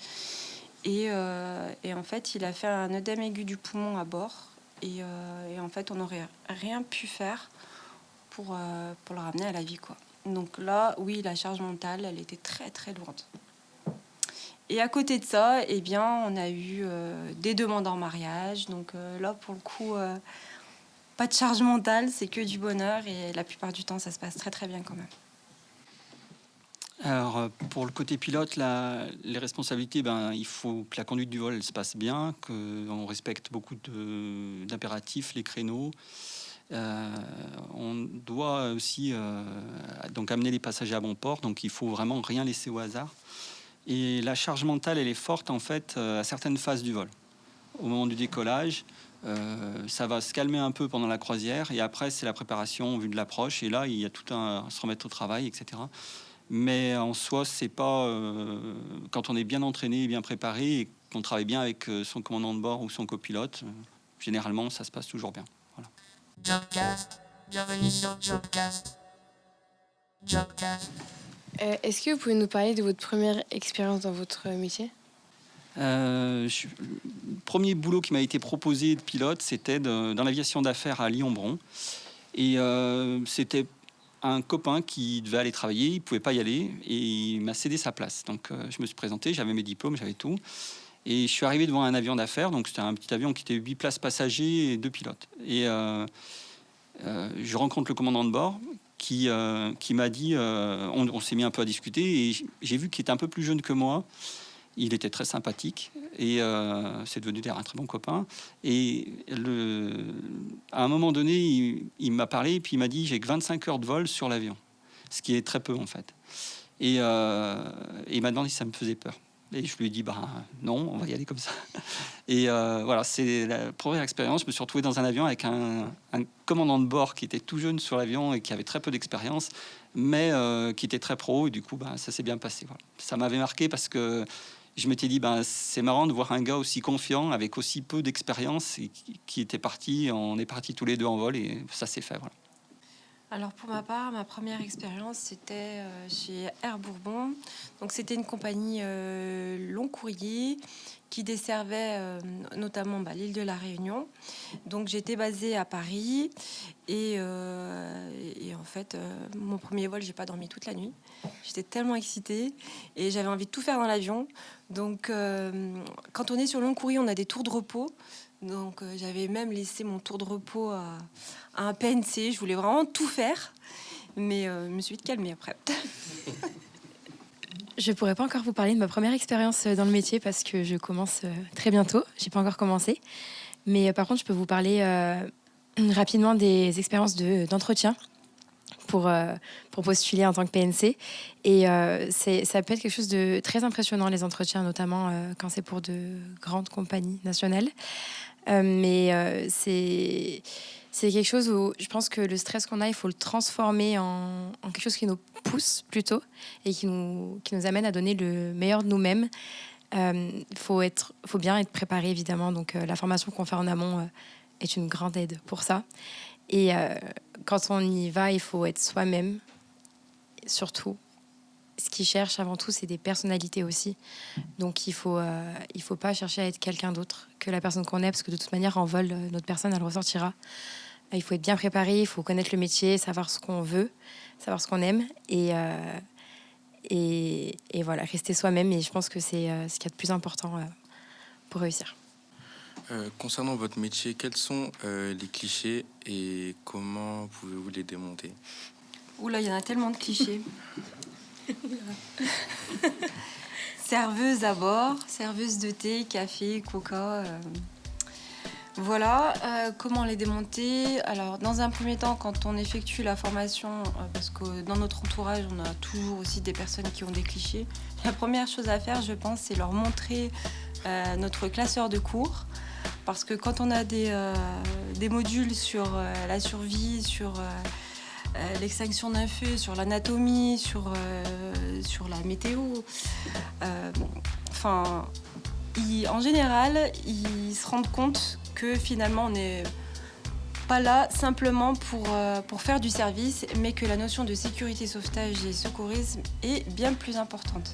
Et en fait, il a fait un œdème aigu du poumon à bord et en fait, on n'aurait rien pu faire pour le ramener à la vie, quoi. Donc là, oui, la charge mentale, elle était très, très lourde. Et à côté de ça, on a eu des demandes en mariage. Donc là, pour le coup, pas de charge mentale, c'est que du bonheur. Et la plupart du temps, ça se passe très, très bien quand même. Alors, pour le côté pilote, les responsabilités, il faut que la conduite du vol elle se passe bien, qu'on respecte beaucoup d'impératifs, les créneaux. On doit aussi donc amener les passagers à bon port, donc il faut vraiment rien laisser au hasard. Et la charge mentale, elle est forte en fait à certaines phases du vol. Au moment du décollage, ça va se calmer un peu pendant la croisière, et après c'est la préparation en vue de l'approche, et là il y a tout à se remettre au travail, etc. Mais en soi, c'est pas quand on est bien entraîné, bien préparé, et qu'on travaille bien avec son commandant de bord ou son copilote, généralement ça se passe toujours bien. Voilà. Jobcast, bienvenue sur Jobcast. Jobcast. Est-ce que vous pouvez nous parler de votre première expérience dans votre métier? Le premier boulot qui m'a été proposé de pilote, c'était dans l'aviation d'affaires à Lyon-Bron. Et c'était un copain qui devait aller travailler, il ne pouvait pas y aller, et il m'a cédé sa place. Donc je me suis présenté, j'avais mes diplômes, j'avais tout. Et je suis arrivé devant un avion d'affaires, donc c'était un petit avion qui était 8 places passagers et 2 pilotes. Et je rencontre le commandant de bord qui m'a dit, on s'est mis un peu à discuter, et j'ai vu qu'il était un peu plus jeune que moi. Il était très sympathique, et c'est devenu un très bon copain. Et à un moment donné, il m'a parlé, et puis il m'a dit, j'ai que 25 heures de vol sur l'avion, ce qui est très peu en fait. Et il m'a demandé si ça me faisait peur. Et je lui ai dit, non, on va y aller comme ça. Et voilà, c'est la première expérience. Je me suis retrouvé dans un avion avec un commandant de bord qui était tout jeune sur l'avion et qui avait très peu d'expérience, mais qui était très pro. Et du coup, ça s'est bien passé. Voilà. Ça m'avait marqué parce que je m'étais dit, c'est marrant de voir un gars aussi confiant, avec aussi peu d'expérience, et qui était parti. On est partis tous les deux en vol, et ça s'est fait. Voilà. Alors pour ma part, ma première expérience, c'était chez Air Bourbon. Donc c'était une compagnie long courrier qui desservait notamment l'île de la Réunion. Donc j'étais basée à Paris et en fait, mon premier vol, j'ai pas dormi toute la nuit. J'étais tellement excitée et j'avais envie de tout faire dans l'avion. Donc quand on est sur long courrier, on a des tours de repos. Donc j'avais même laissé mon tour de repos à un PNC. Je voulais vraiment tout faire, mais je me suis vite calmée après. Je pourrais pas encore vous parler de ma première expérience dans le métier parce que je commence très bientôt. J'ai pas encore commencé, mais par contre, je peux vous parler rapidement des expériences d'entretien pour postuler en tant que PNC. Et ça peut être quelque chose de très impressionnant, les entretiens, notamment quand c'est pour de grandes compagnies nationales. Mais c'est quelque chose où je pense que le stress qu'on a, il faut le transformer en quelque chose qui nous pousse plutôt et qui nous amène à donner le meilleur de nous-mêmes. Faut bien être préparé, évidemment. Donc, la formation qu'on fait en amont est une grande aide pour ça. Et quand on y va, il faut être soi-même, surtout. Ce qu'ils cherchent avant tout, c'est des personnalités aussi. Donc, il faut pas chercher à être quelqu'un d'autre que la personne qu'on est, parce que de toute manière, en vol, notre personne, elle ressortira. Il faut être bien préparé, il faut connaître le métier, savoir ce qu'on veut, savoir ce qu'on aime, et voilà, rester soi-même. Et je pense que c'est ce qu'il y a de plus important pour réussir. Concernant votre métier, quels sont les clichés et comment pouvez-vous les démonter? Oula, il y en a tellement de clichés. Serveuse à bord, serveuse de thé, café, coca. Voilà, comment les démonter? Alors, dans un premier temps, quand on effectue la formation, parce que dans notre entourage, on a toujours aussi des personnes qui ont des clichés, la première chose à faire, je pense, c'est leur montrer notre classeur de cours. Parce que quand on a des modules sur la survie, sur l'extinction d'un feu, sur l'anatomie, sur la météo, en général, ils se rendent compte que finalement, on n'est pas là simplement pour faire du service, mais que la notion de sécurité, sauvetage et secourisme est bien plus importante.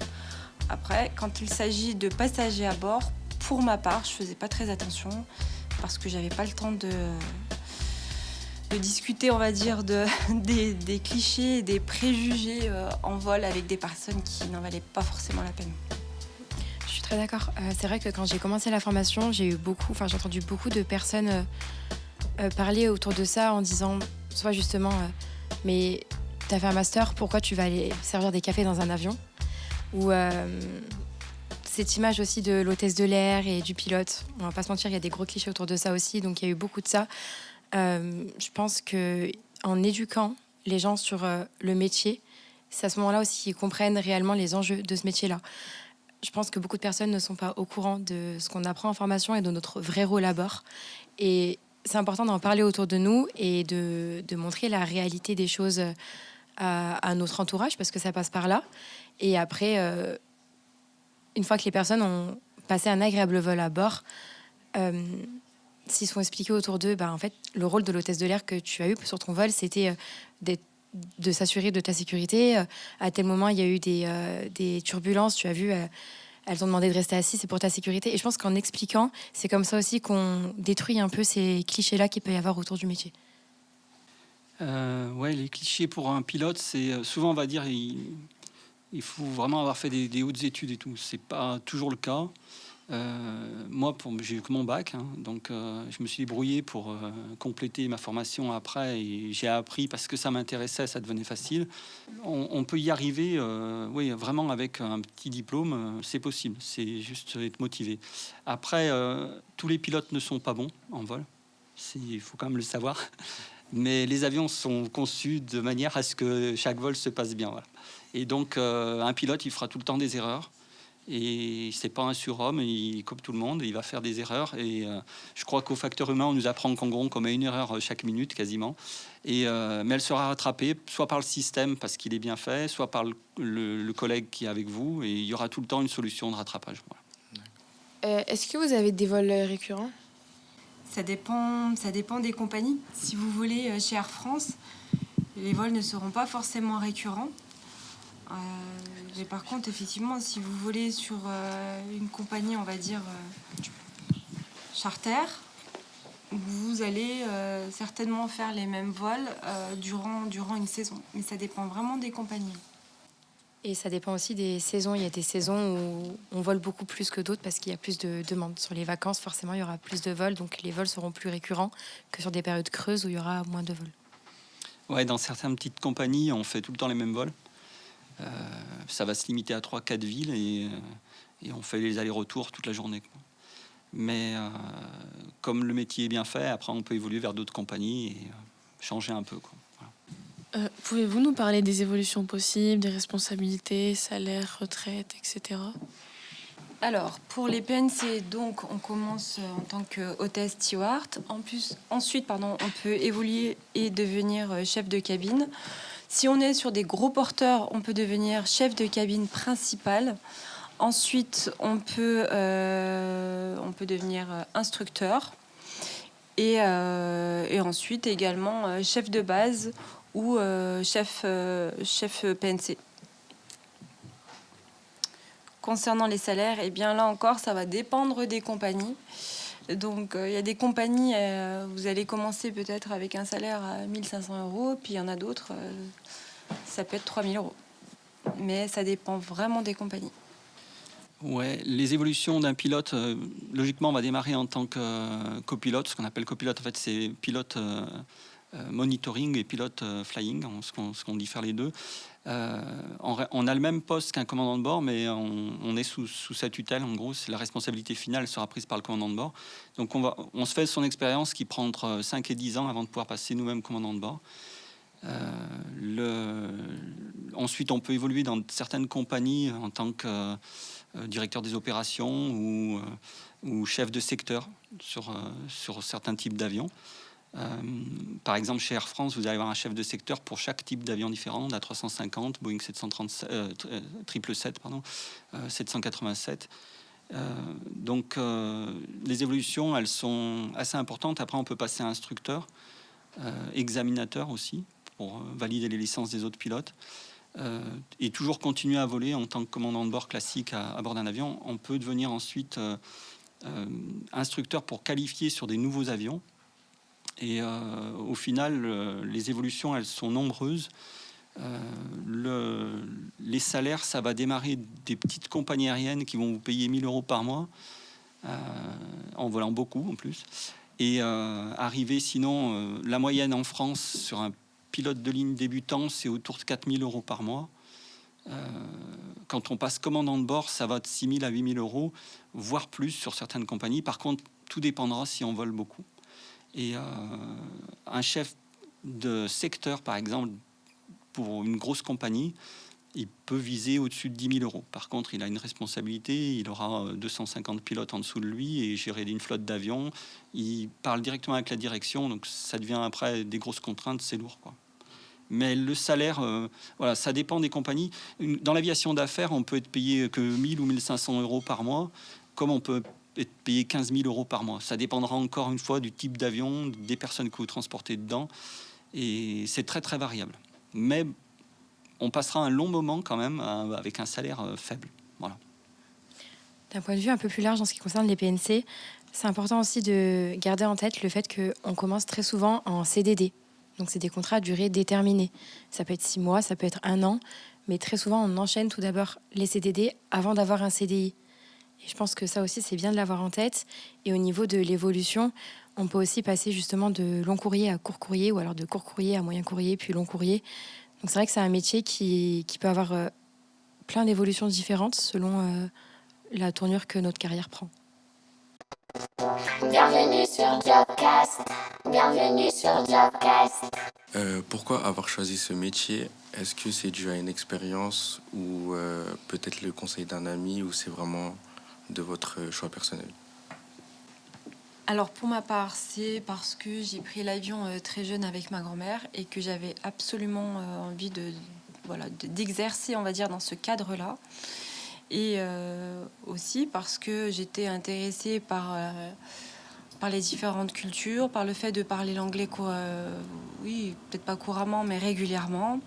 Après, quand il s'agit de passagers à bord, pour ma part, je faisais pas très attention parce que j'avais pas le temps de discuter, on va dire, des clichés et des préjugés en vol avec des personnes qui n'en valaient pas forcément la peine. Je suis très d'accord. C'est vrai que quand j'ai commencé la formation, j'ai entendu beaucoup de personnes parler autour de ça en disant, soit justement, mais t'as fait un master, pourquoi tu vas aller servir des cafés dans un avion? Ou cette image aussi de l'hôtesse de l'air et du pilote. On va pas se mentir, il y a des gros clichés autour de ça aussi, donc il y a eu beaucoup de ça. Je pense qu'en éduquant les gens sur le métier, c'est à ce moment-là aussi qu'ils comprennent réellement les enjeux de ce métier-là. Je pense que beaucoup de personnes ne sont pas au courant de ce qu'on apprend en formation et de notre vrai rôle à bord. Et c'est important d'en parler autour de nous et de montrer la réalité des choses à notre entourage, parce que ça passe par là. Et après, une fois que les personnes ont passé un agréable vol à bord, s'ils sont expliqués autour d'eux, en fait, le rôle de l'hôtesse de l'air que tu as eu sur ton vol, c'était de s'assurer de ta sécurité. À tel moment, il y a eu des turbulences, tu as vu, elles ont demandé de rester assis, c'est pour ta sécurité. Et je pense qu'en expliquant, c'est comme ça aussi qu'on détruit un peu ces clichés-là qu'il peut y avoir autour du métier. Ouais, les clichés pour un pilote, c'est souvent, on va dire, il faut vraiment avoir fait des hautes études et tout. C'est pas toujours le cas. Moi, j'ai eu que mon bac, donc je me suis débrouillé pour compléter ma formation après, et j'ai appris parce que ça m'intéressait, ça devenait facile. On peut y arriver, oui, vraiment avec un petit diplôme, c'est possible. C'est juste être motivé. Après, tous les pilotes ne sont pas bons en vol. Il faut quand même le savoir. Mais les avions sont conçus de manière à ce que chaque vol se passe bien. Voilà. Et donc, un pilote, il fera tout le temps des erreurs. Et c'est pas un surhomme, comme tout le monde, il va faire des erreurs. Et je crois qu'au facteur humain, on nous apprend qu'en gros, qu'on met une erreur chaque minute quasiment. Mais elle sera rattrapée soit par le système parce qu'il est bien fait, soit par le collègue qui est avec vous. Et il y aura tout le temps une solution de rattrapage. Voilà. Est-ce que vous avez des vols récurrents? Ça dépend des compagnies. Si vous volez chez Air France, les vols ne seront pas forcément récurrents. Mais par contre, effectivement, si vous volez sur une compagnie, on va dire, charter, vous allez certainement faire les mêmes vols durant une saison. Mais ça dépend vraiment des compagnies. Et ça dépend aussi des saisons. Il y a des saisons où on vole beaucoup plus que d'autres parce qu'il y a plus de demandes. Sur les vacances, forcément, il y aura plus de vols. Donc les vols seront plus récurrents que sur des périodes creuses où il y aura moins de vols. Ouais, dans certaines petites compagnies, on fait tout le temps les mêmes vols. Ça va se limiter à 3-4 villes et on fait les allers-retours toute la journée, quoi. Mais comme le métier est bien fait, après on peut évoluer vers d'autres compagnies et changer un peu, quoi. Voilà. Pouvez-vous nous parler des évolutions possibles, des responsabilités, salaire, retraite, etc. Alors, pour les PNC, donc, on commence en tant qu'hôtesse steward. Ensuite, on peut évoluer et devenir chef de cabine. Si on est sur des gros porteurs, on peut devenir chef de cabine principal. Ensuite, on peut devenir instructeur. Et ensuite, également, chef de base ou chef PNC. Concernant les salaires, eh bien là encore, ça va dépendre des compagnies. Donc, il y a des compagnies, vous allez commencer peut-être avec un salaire à 1 500 €, puis il y en a d'autres, ça peut être 3 000 €. Mais ça dépend vraiment des compagnies. Ouais, les évolutions d'un pilote, logiquement, on va démarrer en tant que copilote. Ce qu'on appelle copilote, en fait, c'est pilote monitoring et pilote flying, ce qu'on diffère les deux. On a le même poste qu'un commandant de bord, mais on est sous sa tutelle. En gros, la responsabilité finale sera prise par le commandant de bord. Donc on se fait son expérience qui prend entre 5 et 10 ans avant de pouvoir passer nous-mêmes commandant de bord. Ensuite, on peut évoluer dans certaines compagnies en tant que directeur des opérations ou chef de secteur sur certains types d'avions. Par exemple, chez Air France, vous allez avoir un chef de secteur pour chaque type d'avion différent, d'A350, Boeing 787, 787. Donc, les évolutions, elles sont assez importantes. Après, on peut passer à instructeur, examinateur aussi, pour valider les licences des autres pilotes. Et toujours continuer à voler en tant que commandant de bord classique à bord d'un avion. On peut devenir ensuite instructeur pour qualifier sur des nouveaux avions. Et au final, les évolutions, elles sont nombreuses. Les salaires, ça va démarrer des petites compagnies aériennes qui vont vous payer 1 000 € par mois, en volant beaucoup en plus. Et arriver, sinon, la moyenne en France sur un pilote de ligne débutant, c'est autour de 4 000 € par mois. Quand on passe commandant de bord, ça va de 6 000 à 8 000 €, voire plus sur certaines compagnies. Par contre, tout dépendra si on vole beaucoup. Et un chef de secteur, par exemple, pour une grosse compagnie, il peut viser au-dessus de 10 000 €. Par contre, il a une responsabilité, il aura 250 pilotes en dessous de lui et gérer une flotte d'avions. Il parle directement avec la direction, donc ça devient après des grosses contraintes, c'est lourd, quoi. Mais le salaire, voilà, ça dépend des compagnies. Dans l'aviation d'affaires, on peut être payé que 1 000 ou 1 500 € par mois, comme on peut être payé 15 000 € par mois. Ça dépendra encore une fois du type d'avion, des personnes que vous transportez dedans, et c'est très très variable. Mais on passera un long moment quand même avec un salaire faible. Voilà. D'un point de vue un peu plus large en ce qui concerne les PNC, c'est important aussi de garder en tête le fait qu'on commence très souvent en CDD. Donc c'est des contrats à durée déterminée. Ça peut être 6 mois, ça peut être 1 an, mais très souvent on enchaîne tout d'abord les CDD avant d'avoir un CDI. Et je pense que ça aussi, c'est bien de l'avoir en tête. Et au niveau de l'évolution, on peut aussi passer justement de long courrier à court courrier, ou alors de court courrier à moyen courrier, puis long courrier. Donc c'est vrai que c'est un métier qui peut avoir plein d'évolutions différentes selon la tournure que notre carrière prend. Bienvenue sur Jobcast. Bienvenue sur Jobcast. Pourquoi avoir choisi ce métier? Est-ce que c'est dû à une expérience ou peut-être le conseil d'un ami, ou c'est vraiment de votre choix personnel? Alors pour ma part, c'est parce que j'ai pris l'avion très jeune avec ma grand-mère et que j'avais absolument envie d'exercer, on va dire, dans ce cadre-là. Et aussi parce que j'étais intéressée par par les différentes cultures, par le fait de parler l'anglais, oui, peut-être pas couramment, mais régulièrement,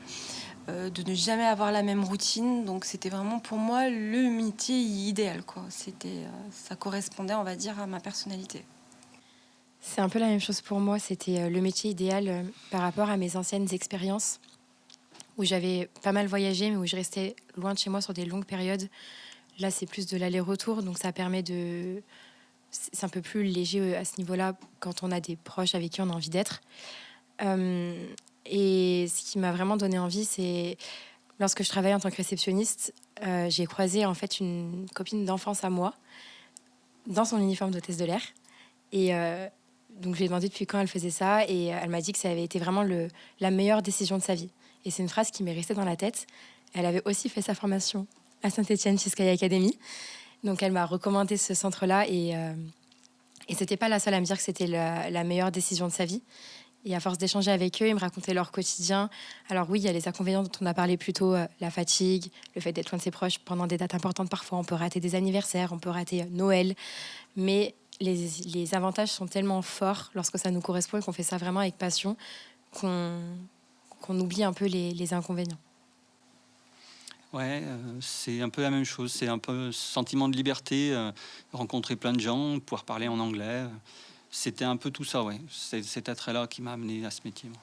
de ne jamais avoir la même routine. Donc c'était vraiment pour moi le métier idéal, quoi. Ça correspondait, on va dire, à ma personnalité. C'est un peu la même chose pour moi. C'était le métier idéal par rapport à mes anciennes expériences où j'avais pas mal voyagé, mais où je restais loin de chez moi sur des longues périodes. Là, c'est plus de l'aller-retour, donc ça permet de... C'est un peu plus léger à ce niveau-là quand on a des proches avec qui on a envie d'être. Et ce qui m'a vraiment donné envie, c'est lorsque je travaillais en tant que réceptionniste, j'ai croisé en fait une copine d'enfance à moi dans son uniforme d'hôtesse de l'air. Et donc je lui ai demandé depuis quand elle faisait ça, et elle m'a dit que ça avait été vraiment la meilleure décision de sa vie. Et c'est une phrase qui m'est restée dans la tête. Elle avait aussi fait sa formation à Saint-Étienne chez Sky Academy. Donc elle m'a recommandé ce centre-là, et c'était pas la seule à me dire que c'était la meilleure décision de sa vie. Et à force d'échanger avec eux, ils me racontaient leur quotidien. Alors oui, il y a les inconvénients dont on a parlé plus tôt, la fatigue, le fait d'être loin de ses proches pendant des dates importantes. Parfois, on peut rater des anniversaires, on peut rater Noël. Mais les avantages sont tellement forts lorsque ça nous correspond et qu'on fait ça vraiment avec passion qu'on oublie un peu les inconvénients. Ouais, c'est un peu la même chose. C'est un peu ce sentiment de liberté, rencontrer plein de gens, pouvoir parler en anglais. C'était un peu tout ça, ouais. C'est cet attrait-là qui m'a amené à ce métier. Moi.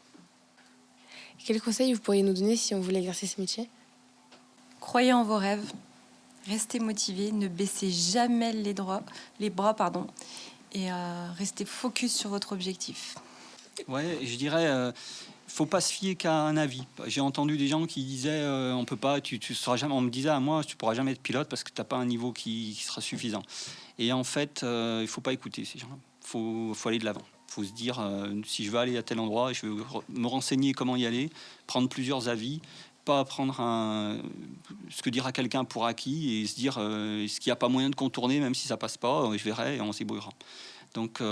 Quels conseils vous pourriez nous donner si on voulait exercer ce métier ? Croyez en vos rêves, restez motivés, ne baissez jamais les bras, et restez focus sur votre objectif. Ouais, je dirais, faut pas se fier qu'à un avis. J'ai entendu des gens qui disaient, on peut pas, tu seras jamais. On me disait à moi, tu pourras jamais être pilote parce que t'as pas un niveau qui sera suffisant. Et en fait, il faut pas écouter ces gens-là. Faut aller de l'avant. Faut se dire, si je veux aller à tel endroit, je vais me renseigner comment y aller, prendre plusieurs avis, pas prendre ce que dira quelqu'un pour acquis et se dire, est-ce qu'il n'y a pas moyen de contourner, même si ça passe pas, je verrai et on s'y brouillera. Donc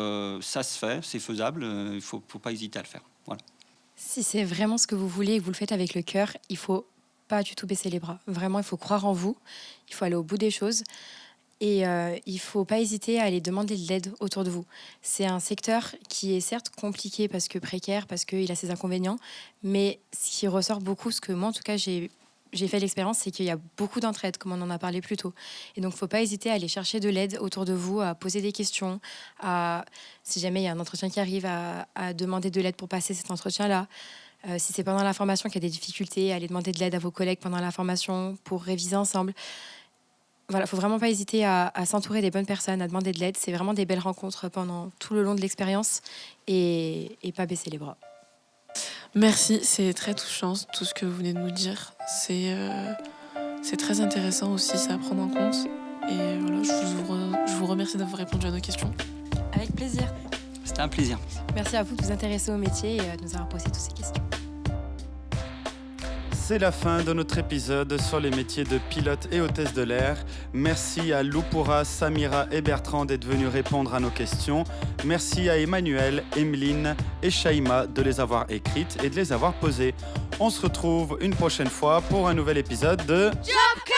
ça se fait, c'est faisable, il faut pas hésiter à le faire. Voilà. Si c'est vraiment ce que vous voulez et que vous le faites avec le cœur, il faut pas du tout baisser les bras. Vraiment, il faut croire en vous, il faut aller au bout des choses. Et il faut pas hésiter à aller demander de l'aide autour de vous. C'est un secteur qui est certes compliqué parce que précaire, parce qu'il a ses inconvénients, mais ce qui ressort beaucoup, ce que moi en tout cas j'ai fait l'expérience, c'est qu'il y a beaucoup d'entraide, comme on en a parlé plus tôt. Et donc, il ne faut pas hésiter à aller chercher de l'aide autour de vous, à poser des questions, si jamais il y a un entretien qui arrive, à demander de l'aide pour passer cet entretien-là. Si c'est pendant la formation qu'il y a des difficultés, aller demander de l'aide à vos collègues pendant la formation pour réviser ensemble. Voilà, il ne faut vraiment pas hésiter à s'entourer des bonnes personnes, à demander de l'aide. C'est vraiment des belles rencontres pendant tout le long de l'expérience et pas baisser les bras. Merci, c'est très touchant tout ce que vous venez de nous dire. C'est très intéressant aussi, c'est à prendre en compte. Et voilà, je vous remercie d'avoir répondu à nos questions. Avec plaisir. C'était un plaisir. Merci à vous de vous intéresser au métier et de nous avoir posé toutes ces questions. C'est la fin de notre épisode sur les métiers de pilote et hôtesse de l'air. Merci à Loupoura, Samira et Bertrand d'être venus répondre à nos questions. Merci à Emmanuel, Emeline et Shaima de les avoir écrites et de les avoir posées. On se retrouve une prochaine fois pour un nouvel épisode de Jobcast.